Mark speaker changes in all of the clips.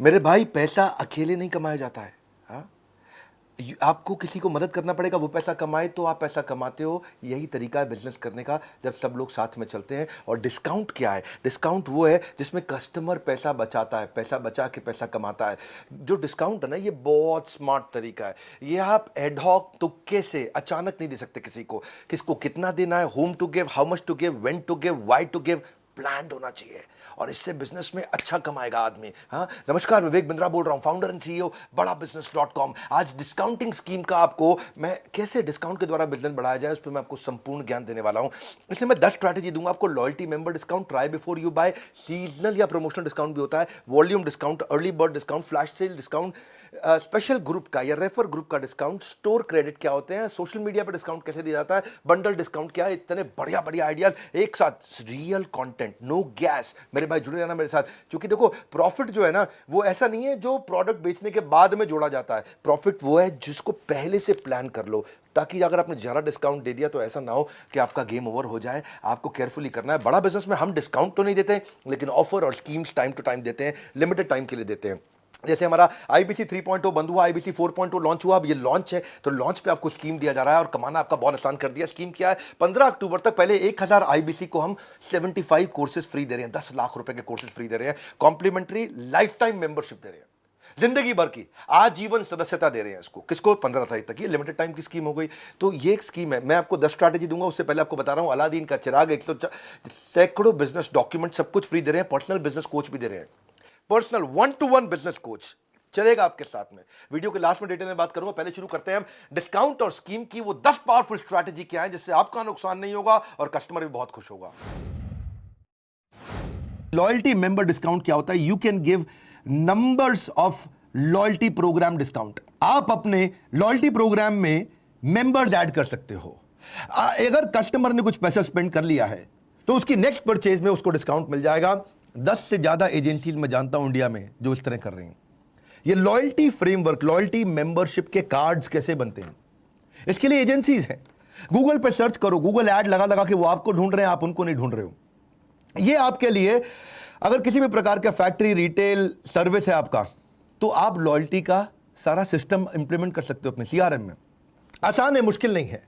Speaker 1: मेरे भाई पैसा अकेले नहीं कमाया जाता है। हाँ, आपको किसी को मदद करना पड़ेगा, वो पैसा कमाए तो आप पैसा कमाते हो। यही तरीका है बिजनेस करने का, जब सब लोग साथ में चलते हैं। और डिस्काउंट क्या है? डिस्काउंट वो है जिसमें कस्टमर पैसा बचाता है, पैसा बचा के पैसा कमाता है। जो डिस्काउंट है ना, ये बहुत स्मार्ट तरीका है। ये आप एडहॉक तुक्के से अचानक नहीं दे सकते किसी को। किसको कितना देना है, whom to give, how much to give, when to give, why to give, planned होना चाहिए। और इससे बिजनेस में अच्छा कमाएगा आदमी। हाँ, नमस्कार, विवेक बिंद्रा बोल रहा हूं, फाउंडर एंड सीईओ बड़ा बिजनेस.com। आज डिस्काउंटिंग स्कीम का आपको मैं कैसे डिस्काउंट के द्वारा बिजनेस बढ़ाया जाए उस पर मैं आपको संपूर्ण ज्ञान देने वाला हूं। इसलिए मैं 10 स्ट्रैटेजी दूंगा आपको। Loyalty member discount, try before you buy, seasonal या प्रमोशनल डिस्काउंट भी होता है, volume discount, early bird discount, flash sale discount, special group का या रेफर ग्रुप का डिस्काउंट, स्टोर क्रेडिट क्या होते हैं, सोशल मीडिया पर डिस्काउंट कैसे दिया जाता है, बंडल डिस्काउंट क्या है। इतने बढ़िया बढ़िया आइडियाज एक साथ, रियल कंटेंट, नो गैस। मेरे भाई जुड़े रहना मेरे साथ, क्योंकि देखो प्रॉफिट जो है ना, वो ऐसा नहीं है जो प्रोडक्ट बेचने के बाद में जोड़ा जाता है। प्रॉफिट वो है जिसको पहले से प्लान कर लो, ताकि अगर आपने ज़्यादा डिस्काउंट दे दिया तो ऐसा ना हो कि आपका गेम ओवर हो जाए। आपको केयरफुली करना है। बड़ा बिजनेस में हम डिस्काउंट तो नहीं देते, लेकिन ऑफर और स्कीम्स टाइम टू टाइम देते हैं, लिमिटेड टाइम के लिए देते हैं। जैसे हमारा आईबीसी 3.0 बंद हुआ, आईबीसी 4.0 लॉन्च हुआ। अब ये लॉन्च है तो लॉन्च पे आपको स्कीम दिया जा रहा है और कमाना आपका बहुत आसान कर दिया। स्कीम क्या है? 15 अक्टूबर तक पहले 1000 आईबीसी को हम 75 कोर्सेज फ्री दे रहे हैं, 10 लाख रुपए के कोर्सेज फ्री दे रहे हैं, कॉम्प्लीमेंट्री लाइफ टाइम मेंबरशिप दे रहे हैं, जिंदगी भर की आजीवन सदस्यता दे रहे हैं इसको। किसको? 15 तारीख तक। ये लिमिटेड टाइम की स्कीम हो गई। तो ये एक स्कीम है। मैं आपको 10 स्ट्रैटेजी दूंगा, उससे पहले आपको बता रहा हूं, अलादीन का चिराग, 100 सैकड़ों बिजनेस डॉक्यूमेंट सब कुछ फ्री दे रहे हैं। पर्सनल बिजनेस कोच भी दे रहे हैं, पर्सनल 1-to-1 बिजनेस कोच चलेगा आपके साथ में। वीडियो के लास्ट में डिटेल में बात करूंगा। पहले शुरू करते हैं हम डिस्काउंट और स्कीम की वो 10 पावरफुल स्ट्रैटेजी क्या है जिससे आपका नुकसान नहीं होगा और कस्टमर भी बहुत खुश होगा। लॉयल्टी मेंबर डिस्काउंट क्या होता है? You can give numbers of loyalty program discount. आप अपने लॉयल्टी प्रोग्राम में मेंबर्स ऐड कर सकते हो। अगर कस्टमर ने कुछ पैसा स्पेंड कर लिया है तो उसकी नेक्स्ट परचेज में उसको डिस्काउंट मिल जाएगा। 10 से ज्यादा एजेंसीज मैं जानता हूं इंडिया में जो इस तरह कर रही हैं। ये लॉयल्टी फ्रेमवर्क, लॉयल्टी मेंबरशिप के कार्ड्स कैसे बनते हैं, इसके लिए एजेंसीज हैं। गूगल पे सर्च करो, गूगल ऐड लगा लगा के वो आपको ढूंढ रहे हैं, आप उनको नहीं ढूंढ रहे हो। ये आपके लिए, अगर किसी भी प्रकार का फैक्ट्री रिटेल सर्विस है आपका, तो आप लॉयल्टी का सारा सिस्टम इंप्लीमेंट कर सकते हो अपने सीआरएम में। आसान है, मुश्किल नहीं है।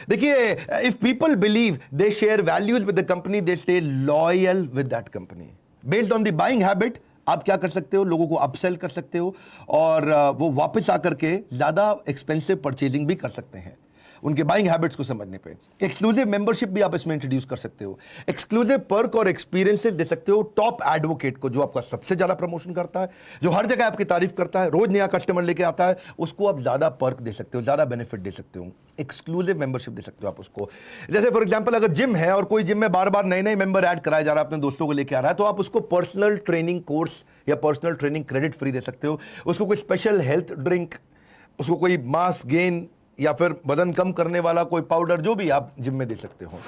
Speaker 1: देखिए, if people believe they share values with the company, they stay loyal with that company. Based on the buying habit आप क्या कर सकते हो? लोगों को अपसेल कर सकते हो और वो वापस आकर के ज्यादा एक्सपेंसिव परचेजिंग भी कर सकते हैं उनके बाइंग हैबिट्स को समझने पे। एक्सक्लूसिव मेंबरशिप भी आप इसमें इंट्रोड्यूस कर सकते हो। एक्सक्लूसिव पर्क और एक्सपीरियंसेस दे सकते हो टॉप एडवोकेट को, जो आपका सबसे ज्यादा प्रमोशन करता है, जो हर जगह आपकी तारीफ करता है, रोज नया कस्टमर लेके आता है, उसको आप ज्यादा पर्क दे सकते हो, ज्यादा बेनिफिट दे सकते हो, एक्सक्लूसिव मेंबरशिप दे सकते हो आप उसको। जैसे फॉर एग्जांपल, अगर जिम है और कोई जिम में बार बार नए नए मेंबर ऐड कराया जा रहा है, अपने दोस्तों को लेके आ रहा है, तो आप उसको पर्सनल ट्रेनिंग कोर्स या पर्सनल ट्रेनिंग क्रेडिट फ्री दे सकते हो। उसको कोई स्पेशल हेल्थ ड्रिंक, उसको कोई मास गेन या फिर वजन कम करने वाला कोई पाउडर, जो भी आप जिम में दे सकते हो।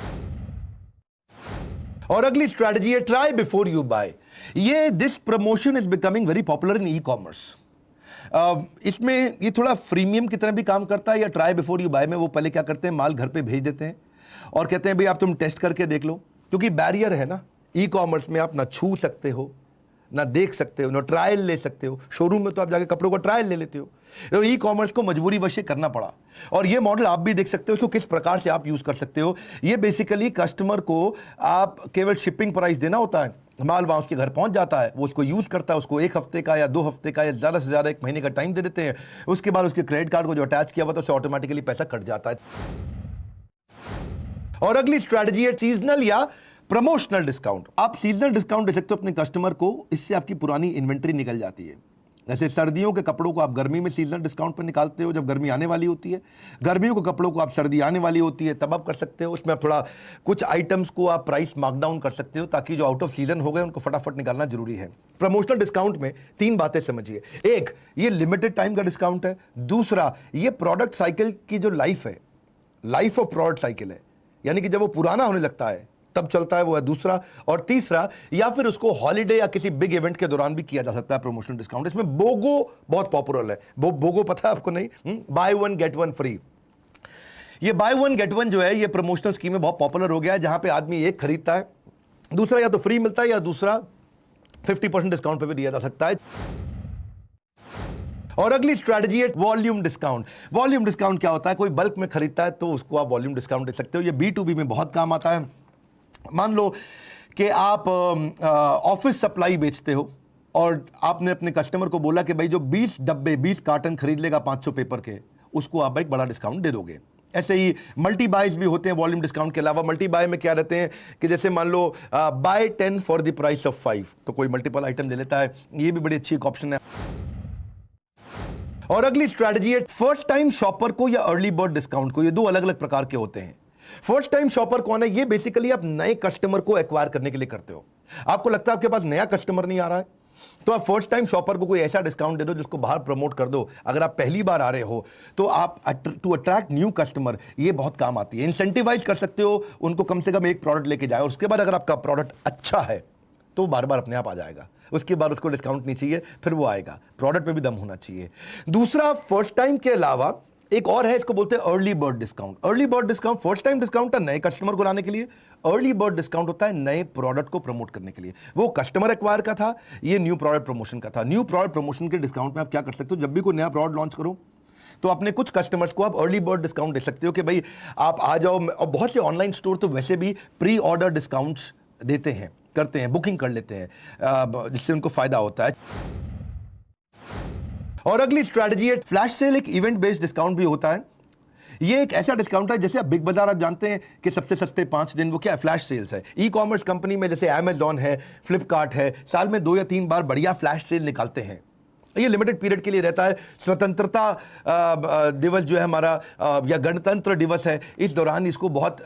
Speaker 1: और अगली स्ट्रैटेजी है ट्राई बिफोर यू बाय। ये this promotion is becoming very popular in e commerce. इसमें ये थोड़ा फ्रीमियम की तरह भी काम करता है। या ट्राई बिफोर यू बाय में वो पहले क्या करते हैं, माल घर पे भेज देते हैं और कहते हैं भाई आप तुम टेस्ट करके देख लो, क्योंकि बैरियर है ना, ई कॉमर्स में आप ना छू सकते हो, ना देख सकते हो, ना ट्रायल ले सकते हो। शोरूम में तो आप जाके कपड़ों का ट्रायल ले लेते हो, तो ई कॉमर्स को मजबूरी वश करना पड़ा। और ये मॉडल आप भी देख सकते हो, इसको किस प्रकार से आप यूज कर सकते हो। ये बेसिकली कस्टमर को आप केवल शिपिंग प्राइस देना होता है, माल वहां उसके घर पहुंच जाता है, वो उसको यूज करता है, उसको 1 हफ्ते का या 2 हफ्ते का या ज्यादा से ज्यादा 1 महीने का टाइम दे देते हैं। उसके बाद उसके क्रेडिट कार्ड को जो अटैच किया हुआ था उससे ऑटोमेटिकली पैसा कट जाता है। और अगली स्ट्रैटेजी है सीजनल या प्रमोशनल डिस्काउंट। आप सीजनल डिस्काउंट दे सकते हो अपने कस्टमर को, इससे आपकी पुरानी इन्वेंट्री निकल जाती है। जैसे सर्दियों के कपड़ों को आप गर्मी में सीजनल डिस्काउंट पर निकालते हो जब गर्मी आने वाली होती है, गर्मियों के कपड़ों को आप सर्दी आने वाली होती है तब आप कर सकते हो। उसमें आप थोड़ा कुछ आइटम्स को आप प्राइस मार्कडाउन कर सकते हो, ताकि जो आउट ऑफ सीजन हो गए उनको फटाफट निकालना जरूरी है। प्रमोशनल डिस्काउंट में 3 बातें समझिए। एक, ये लिमिटेड टाइम का डिस्काउंट है। दूसरा, ये प्रोडक्ट साइकिल की जो लाइफ है, लाइफ ऑफ प्रोडक्ट साइकिल है, यानी कि जब वो पुराना होने लगता है तब चलता है, वो है दूसरा। और तीसरा, या फिर उसको हॉलिडे या किसी बिग इवेंट के दौरान भी किया जा सकता है प्रमोशनल डिस्काउंट। इसमें बोगो बहुत पॉपुलर है। बोगो पता है आपको? नहीं, बाय 1 गेट 1 फ्री। ये बाय 1 गेट 1 जो है, ये प्रमोशनल स्कीम में बहुत पॉपुलर हो गया है, जहां पे आदमी एक खरीदता है, दूसरा या तो फ्री मिलता है या दूसरा 50% डिस्काउंट पे भी दिया जा सकता है। और अगली स्ट्रैटेजी है वॉल्यूम डिस्काउंट। वॉल्यूम डिस्काउंट क्या होता है? कोई बल्क में खरीदता है तो उसको आप वॉल्यूम डिस्काउंट दे सकते हो। ये B2B में बहुत काम आता है। मान लो कि आप ऑफिस सप्लाई बेचते हो और आपने अपने कस्टमर को बोला कि भाई जो 20 डब्बे 20 कार्टन खरीद लेगा 500 पेपर के, उसको आप एक बड़ा डिस्काउंट दे दोगे। ऐसे ही मल्टी बाइज भी होते हैं वॉल्यूम डिस्काउंट के अलावा। मल्टी बाय में क्या रहते हैं कि जैसे मान लो buy 10 for the price of 5, तो कोई मल्टीपल आइटम ले लेता है। ये भी बड़ी अच्छी एक ऑप्शन है। और अगली स्ट्रैटेजी है फर्स्ट टाइम शॉपर को या अर्ली बर्ड डिस्काउंट को। ये दो अलग अलग प्रकार के होते हैं। फर्स्ट टाइम शॉपर कौन है? ये बेसिकली आप नए कस्टमर को एक्वायर करने के लिए करते हो। आपको लगता है आपके पास नया कस्टमर नहीं आ रहा है, तो आप फर्स्ट टाइम शॉपर को कोई ऐसा डिस्काउंट दे दो जिसको बाहर प्रमोट कर दो। अगर आप पहली बार आ रहे हो तो आप टू अट्रैक्ट न्यू कस्टमर, ये बहुत काम आती है। इंसेंटिवाइज कर सकते हो उनको, कम से कम एक प्रोडक्ट लेके जाए, और उसके बाद अगर आपका प्रोडक्ट अच्छा है तो बार बार अपने आप आ जाएगा। उसके बाद उसको डिस्काउंट नहीं चाहिए, फिर वो आएगा। प्रोडक्ट में भी दम होना चाहिए। दूसरा, फर्स्ट टाइम के अलावा एक और है, इसको बोलते हैं early bird discount. Early bird discount, first time discount है नए कस्टमर को लाने के लिए। अर्ली बर्ड डिस्काउंट होता है नए प्रोडक्ट को प्रमोट करने के लिए। वो कस्टमर एक्वायर का था, ये न्यू प्रोडक्ट प्रमोशन का था। न्यू प्रोडक्ट प्रमोशन के डिस्काउंट में आप क्या कर सकते हो? जब भी कोई नया प्रोडक्ट लॉन्च करो तो अपने कुछ कस्टमर्स को आप अर्ली बर्ड डिस्काउंट दे सकते हो कि भाई आप आ जाओ। और बहुत से ऑनलाइन स्टोर तो वैसे भी प्री ऑर्डर डिस्काउंट्स देते हैं, करते हैं, बुकिंग कर लेते हैं, जिससे उनको फायदा होता है। और अगली स्ट्रैटेजी है फ्लैश सेल। एक इवेंट बेस्ड डिस्काउंट भी होता है। ये एक ऐसा डिस्काउंट है, जैसे आप बिग बाजार आप जानते हैं कि सबसे सस्ते 5 दिन, वो क्या है? फ्लैश सेल्स है। ई कॉमर्स कंपनी में जैसे अमेजॉन है, फ्लिपकार्ट है, साल में 2 या 3 बार बढ़िया फ्लैश सेल निकालते हैं। ये लिमिटेड पीरियड के लिए रहता है। स्वतंत्रता दिवस जो है हमारा, या गणतंत्र दिवस है, इस दौरान इसको बहुत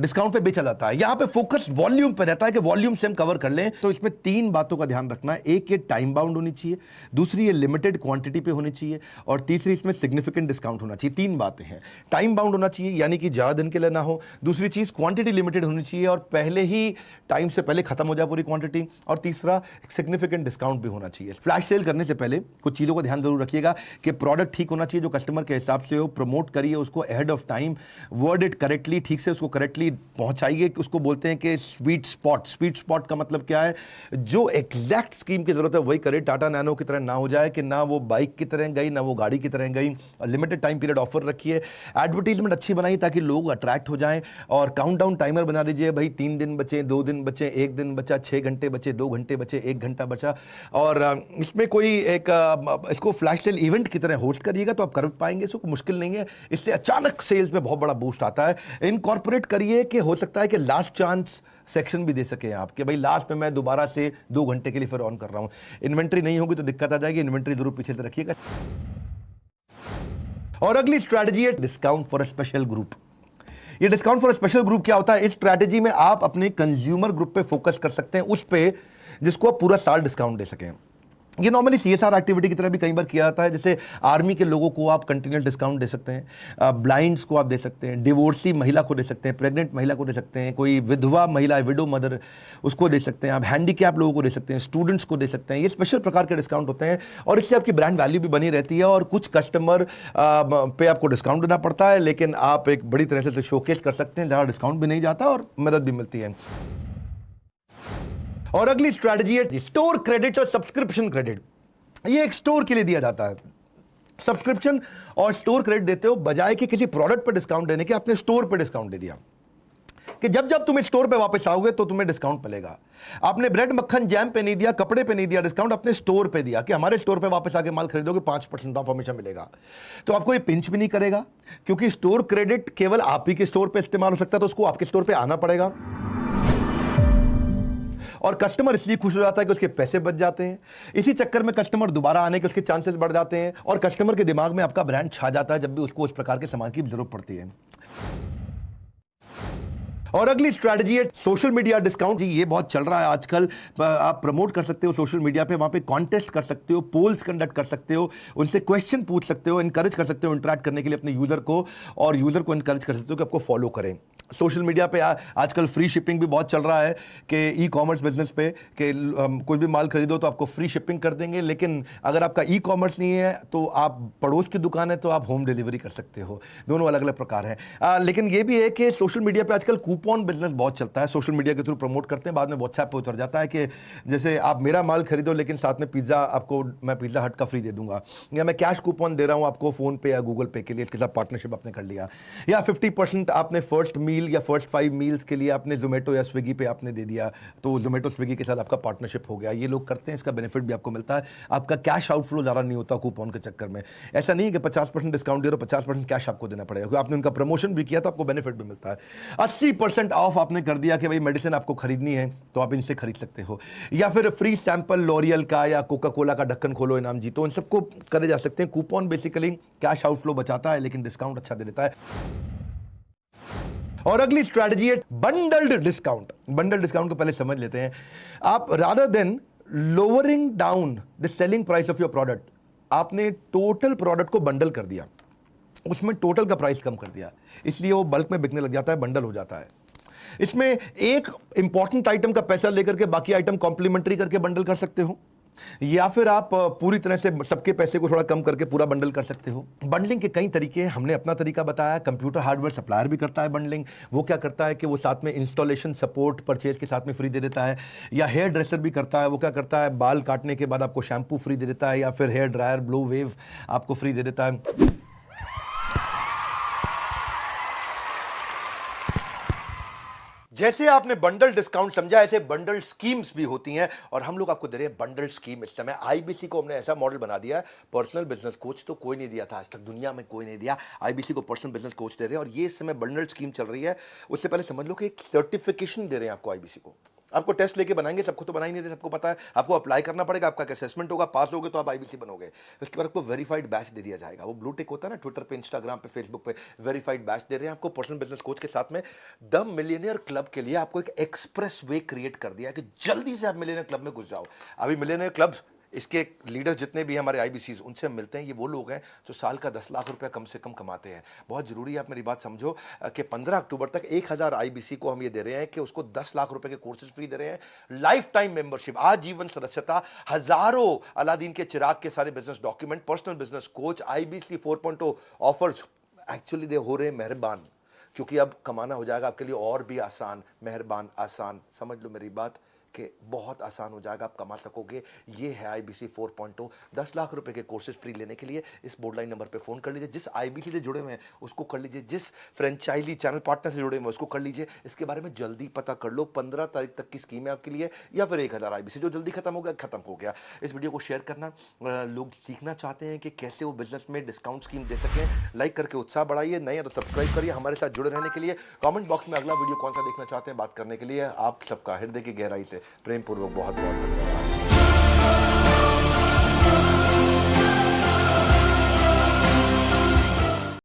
Speaker 1: डिस्काउंट पे बेचा जाता है। यहाँ पे फोकस वॉल्यूम पे रहता है कि वॉल्यूम से हम कवर कर लें। तो इसमें 3 बातों का ध्यान रखना है। एक, ये टाइम बाउंड होनी चाहिए। दूसरी, ये लिमिटेड क्वांटिटी पे होनी चाहिए। और तीसरी, इसमें सिग्निफिकेंट डिस्काउंट होना चाहिए। 3 बातें हैं। टाइम बाउंड होना चाहिए, यानी कि ज़्यादा दिन के लिए ना हो। दूसरी चीज़, क्वांटिटी लिमिटेड होनी चाहिए और पहले ही टाइम से पहले खत्म हो जाए पूरी क्वांटिटी। और तीसरा, सिग्निफिकेंट डिस्काउंट भी होना चाहिए। फ्लैश सेल करने से पहले कुछ चीज़ों का ध्यान जरूर रखिएगा कि प्रोडक्ट ठीक होना चाहिए, जो कस्टमर के हिसाब से हो। प्रमोट करिए उसको ahead of time, word it correctly, ठीक से उसको करेक्टली पहुंचाइए। उसको बोलते हैं कि स्वीट स्पॉट। स्वीट स्पॉट का मतलब क्या है? जो एग्जैक्ट स्कीम की जरूरत है वही करे। टाटा नैनो की तरह ना हो जाए कि ना वो बाइक की तरह गई ना वो गाड़ी की तरह गई। लिमिटेड टाइम पीरियड ऑफर रखिए। एडवर्टीजमेंट अच्छी बनाइए ताकि लोग अट्रैक्ट हो जाएं। और काउंटडाउन टाइमर बना लीजिए, भाई 3 दिन बचे, 2 दिन बचे, 1 दिन बचा, 6 घंटे बचे, 2 घंटे बचे, 1 घंटा बचा। और इसमें कोई एक इसको फ्लैश सेल इवेंट की तरह होस्ट करिएगा तो आप कर पाएंगे। इसको मुश्किल नहीं है। इससे अचानक सेल्स में बहुत बड़ा बूस्ट आता है। इनकॉर्पोरेट करिए कि हो सकता है कि लास्ट चांस सेक्शन भी दे सके आप, कि भाई लास्ट में मैं दोबारा से 2 घंटे के लिए फिर ऑन कर रहा हूं। इन्वेंट्री नहीं होगी तो दिक्कत आ जाएगी। इन्वेंट्री जरूर पीछे से रखिएगा। और अगली स्ट्रैटेजी है discount for a special group. ये discount for a special group क्या होता है? इस स्ट्रैटेजी में आप अपने कंज्यूमर ग्रुप पे फोकस कर सकते हैं, उस पे जिसको आप पूरा साल डिस्काउंट दे सकें। ये नॉर्मली CSR एक्टिविटी की तरह भी कई बार किया जाता है। जैसे आर्मी के लोगों को आप कंटिन्यूस डिस्काउंट दे सकते हैं, ब्लाइंड्स को आप दे सकते हैं, डिवोर्सी महिला को दे सकते हैं, प्रेग्नेंट महिला को दे सकते हैं, कोई विधवा महिला, विडो मदर, उसको दे सकते हैं आप, हैंडीकैप लोगों को दे सकते हैं, स्टूडेंट्स को दे सकते हैं। ये स्पेशल प्रकार के डिस्काउंट होते हैं और इससे आपकी ब्रांड वैल्यू भी बनी रहती है। और कुछ कस्टमर पे आपको डिस्काउंट देना पड़ता है, लेकिन आप एक बड़ी तरह से शोकेस कर सकते हैं, ज़्यादा डिस्काउंट भी नहीं जाता और मदद भी मिलती है। और अगली स्ट्रैटेजी है स्टोर क्रेडिट और सब्सक्रिप्शन क्रेडिट। ये एक स्टोर के लिए दिया जाता है। सब्सक्रिप्शन और स्टोर क्रेडिट देते हो, बजाय कि किसी प्रोडक्ट पर डिस्काउंट देने के आपने स्टोर पर डिस्काउंट दे दिया कि जब जब तुम स्टोर पे वापस आओगे तो तुम्हें डिस्काउंट मिलेगा। आपने ब्रेड मक्खन जैम पे नहीं दिया, कपड़े पे नहीं दिया डिस्काउंट, अपने स्टोर पे दिया कि हमारे स्टोर पे वापस आके माल खरीदोगे 5% ऑफ हमेशा मिलेगा। तो आपको ये पिंच भी नहीं करेगा, क्योंकि स्टोर क्रेडिट केवल आप ही के स्टोर पे इस्तेमाल हो सकता है, तो उसको आपके स्टोर पे आना पड़ेगा। और कस्टमर इसलिए खुश हो जाता है कि उसके पैसे बच जाते हैं। इसी चक्कर में कस्टमर दोबारा आने के उसके चांसेस बढ़ जाते हैं और कस्टमर के दिमाग में आपका ब्रांड छा जाता है जब भी उसको उस प्रकार के सामान की जरूरत पड़ती है। और अगली स्ट्रैटेजी है सोशल मीडिया डिस्काउंट। ये बहुत चल रहा है आजकल। आप प्रमोट कर सकते हो सोशल मीडिया पे, वहां पे कॉन्टेस्ट कर सकते हो, पोल्स कंडक्ट कर सकते हो, उनसे क्वेश्चन पूछ सकते हो, इनकरेज कर सकते हो इंटरेक्ट करने के लिए अपने यूजर को, और यूजर को इनकरेज कर सकते हो कि आपको फॉलो करें। सोशल मीडिया पे आजकल फ्री शिपिंग भी बहुत चल रहा है कि ई कॉमर्स बिजनेस पे कि कोई भी माल खरीदो तो आपको फ्री शिपिंग कर देंगे, लेकिन अगर आपका ई कॉमर्स नहीं है तो आप पड़ोस की दुकान है तो आप होम डिलीवरी कर सकते हो। दोनों अलग अलग प्रकार हैं। लेकिन ये भी है कि सोशल मीडिया पे आजकल कूपन बिजनेस बहुत चलता है, सोशल मीडिया के थ्रू प्रमोट करते हैं, बाद में व्हाट्सएप पे उतर जाता है कि जैसे आप मेरा माल खरीदो लेकिन साथ में पिज़्ज़ा आपको मैं पिज़्ज़ा हट का फ्री दे दूंगा, या मैं कैश कूपन दे रहा हूँ आपको फ़ोन पे या गूगल पे के लिए, इसके साथ पार्टनरशिप आपने कर लिया, या 50% आपने फर्स्ट मील या फर्स्ट 5 मील्स के लिए आपने जोमेटो या स्विगी पे आपने दे दिया, तो जोमेटो स्विगी के साथ आपका पार्टनरशिप हो गया। ये लोग करते हैं, इसका बेनिफिट भी आपको मिलता है, आपका कैश आउटफ्लो ज़्यादा नहीं होता कूपन के चक्कर में। ऐसा नहीं है कि 50% डिस्काउंट दे रहे हो 50% कैश आपको देना पड़ेगा, क्योंकि आपने उनका प्रमोशन भी किया तो आपको बेनिफिट भी मिलता है। 80% ऑफ आपने कर दिया कि भाई मेडिसिन आपको खरीदनी है तो आप इनसे खरीद सकते हो, या फिर फ्री सैंपल लॉरियल का या कोका कोला का ढक्कन खोलो इनाम जीतो, इन सबको करे जा सकते हैं। कूपन बेसिकली कैश आउटफ्लो बचाता है लेकिन डिस्काउंट अच्छा दे देता है। और अगली स्ट्रैटेजी है बंडल्ड डिस्काउंट। बंडल डिस्काउंट को पहले समझ लेते हैं। आप rather than lowering down the selling price of your product, आपने टोटल प्रोडक्ट को बंडल कर दिया, उसमें टोटल का प्राइस कम कर दिया, इसलिए वो बल्क में बिकने लग जाता है, बंडल हो जाता है। इसमें एक इंपॉर्टेंट आइटम का पैसा लेकर के बाकी आइटम कॉम्प्लीमेंट्री करके बंडल कर सकते हो, या फिर आप पूरी तरह से सबके पैसे को थोड़ा कम करके पूरा बंडल कर सकते हो। बंडलिंग के कई तरीके हैं, हमने अपना तरीका बताया। कंप्यूटर हार्डवेयर सप्लायर भी करता है बंडलिंग। वो क्या करता है कि वो साथ में इंस्टॉलेशन सपोर्ट परचेज के साथ में फ्री दे देता है। या हेयर ड्रेसर भी करता है, वो क्या करता है बाल काटने के बाद आपको शैम्पू फ्री दे देता है, या फिर हेयर ड्रायर ब्लो वेव आपको फ्री दे देता है। जैसे आपने बंडल डिस्काउंट समझा, ऐसे बंडल स्कीम्स भी होती हैं, और हम लोग आपको दे रहे हैं बंडल स्कीम इस समय। आईबीसी को हमने ऐसा मॉडल बना दिया है, पर्सनल बिजनेस कोच तो कोई नहीं दिया था आज तक, दुनिया में कोई नहीं दिया। आईबीसी को पर्सनल बिजनेस कोच दे रहे हैं, और ये इस समय बंडल स्कीम चल रही है। उससे पहले समझ लो कि एक सर्टिफिकेशन दे रहे हैं आपको आईबीसी को। आपको टेस्ट लेके बनाएंगे, सबको तो बना ही नहीं दे, सबको पता है। आपको अप्लाई करना पड़ेगा, आपका असेसमेंट होगा, पास होगे तो आप आईबीसी बनोगे। उसके बाद आपको वेरीफाइड बैच दे दिया जाएगा। वो ब्लू टिक होता है ना, ट्विटर पे, इंस्टाग्राम पे, फेसबुक पे वेरीफाइड बैच दे रहे हैं आपको पर्सनल बिजनेस कोच के साथ में। द मिलियनियर क्लब के लिए आपको एक एक्सप्रेस वे क्रिएट कर दिया कि जल्दी से आप मिलियनियर क्लब में घुस जाओ। अभी मिलियनियर क्लब, इसके लीडर्स जितने भी हमारे आईबीसी उनसे हम मिलते हैं, ये वो लोग हैं जो साल का 10 लाख रुपया कम से कम कमाते हैं। बहुत जरूरी है आप मेरी बात समझो कि 15 अक्टूबर तक 1000 आईबीसी को हम ये दे रहे हैं कि उसको 10 लाख रुपए के कोर्सेज फ्री दे रहे हैं, लाइफ टाइम मेंबरशिप, आजीवन सदस्यता, हजारों अलादीन के चिराग के सारे business document, personal business coach, IBC 4.0 offers. Actually they हो रहे मेहरबान, क्योंकि अब कमाना हो जाएगा आपके लिए और भी आसान। मेहरबान आसान, समझ लो मेरी बात कि बहुत आसान हो जाएगा, आप कमा सकोगे। ये है आईबीसी 4.0। 10 लाख रुपए के कोर्सेज फ्री लेने के लिए इस बोर्डलाइन नंबर पे फोन कर लीजिए। जिस आईबीसी से जुड़े हुए हैं उसको कर लीजिए, जिस फ्रेंचाइजी चैनल पार्टनर से जुड़े हुए हैं उसको कर लीजिए। इसके बारे में जल्दी पता कर लो, 15 तारीख तक की स्कीम है आपके लिए। या फिर 1000 आईबीसी जो जल्दी खत्म हो गया, खत्म हो गया। इस वीडियो को शेयर करना, लोग सीखना चाहते हैं कि कैसे वो बिजनेस में डिस्काउंट स्कीम दे सकें। लाइक करके उत्साह बढ़ाइए, नए तो सब्सक्राइब करिए। हमारे साथ जुड़े रहने के लिए कमेंट बॉक्स में अगला वीडियो कौन सा देखना चाहते हैं बात करने के लिए आप सबका हृदय की गहराई से प्रेम पूर्वक बहुत बहुत धन्यवाद।